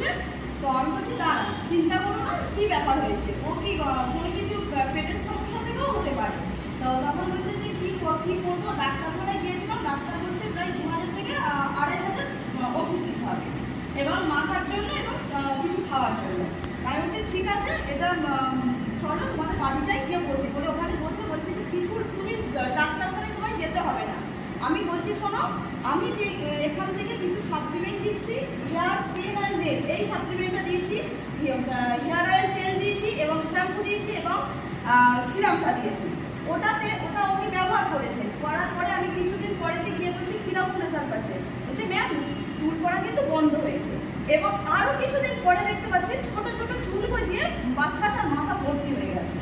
বলছে। তো আমি বলছি দাঁড়া, চিন্তা করো না, কি ব্যাপার হয়েছে, ওর কি কোনো কিছু পেটের সমস্যা থেকেও হতে পারে। তো তখন বলছে যে কি করবো, ডাক্তারখানায় গিয়েছিলাম, ডাক্তার বলছে প্রায় 2000 থেকে 2500 ওষুধ দিতে হবে, এবং মাথার জন্য এবং কিছু খাওয়ার জন্য। আমি বলছি ঠিক আছে, এটা চলো তোমাদের বাড়ি যাই, গিয়ে বসে বলে ওখানে বসে বলছি যে কিছু তুমি ডাক্তারখানায় তোমায় যেতে হবে না। আমি বলছি শোনো, আমি যে এখান থেকে কিছু সাপ্লিমেন্ট দিচ্ছি, হেয়ার স্কিন অ্যান্ড নেল, এই সাপ্লিমেন্টটা দিয়েছি, হেয়ার অয়েল তেল দিয়েছি এবং শ্যাম্পু দিয়েছি এবং সিরামটা দিয়েছি। ওটা উনি ব্যবহার করেছেন, করার পরে আমি কিছুদিন পরেতে গিয়ে বলছি কিরকম রেজাল্ট পাচ্ছে। বলছে ম্যাম চুল পড়া কিন্তু বন্ধ হয়েছে, এবং আরো কিছুদিন পরে দেখতে পাচ্ছি ছোট ছোট চুল গজিয়ে বাচ্চাটার মাথা ভর্তি হয়ে গেছে।